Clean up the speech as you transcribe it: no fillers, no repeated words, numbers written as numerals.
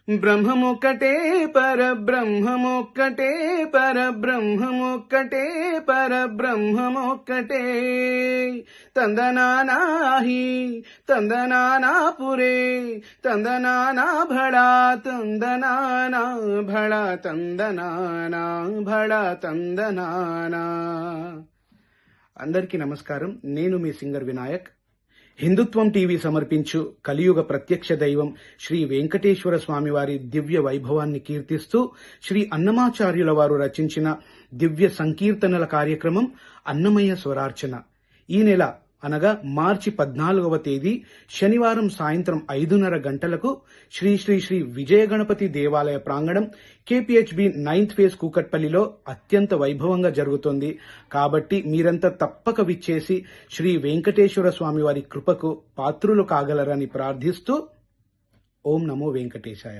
బ్రహ్మమొక్కటే పరబ్రహ్మమొక్కటే పరబ్రహ్మమొక్కటే పరబ్రహ్మమొక్కటే తందనానాహి తందనానాపురే తందనానా భళా తందనానా భళా తందనానా భళా తందనానా. అందరికీ నమస్కారం. నేను మీ సింగర్ వినాయక్. హిందుత్వం టీవీ సమర్పించు కలియుగ ప్రత్యక్ష దైవం శ్రీ వెంకటేశ్వర స్వామి వారి దివ్య వైభవాన్ని కీర్తిస్తూ శ్రీ అన్నమాచార్యుల వారు రచించిన దివ్య సంకీర్తనల కార్యక్రమం అన్నమయ్య స్వరార్చన ఈ నెల అనగా మార్చి 14వ తేదీ శనివారం సాయంత్రం 5:30 గంటలకు శ్రీ శ్రీ శ్రీ విజయ గణపతి దేవాలయ ప్రాంగణం KPHB 9th ఫేజ్ కూకట్పల్లిలో అత్యంత వైభవంగా జరుగుతోంది. కాబట్టి మీరంతా తప్పక విచ్చేసి శ్రీ వెంకటేశ్వర స్వామి వారి కృపకు పాత్రులు కాగలరని ప్రార్థిస్తూ ఓం నమో వెంకటేశాయ.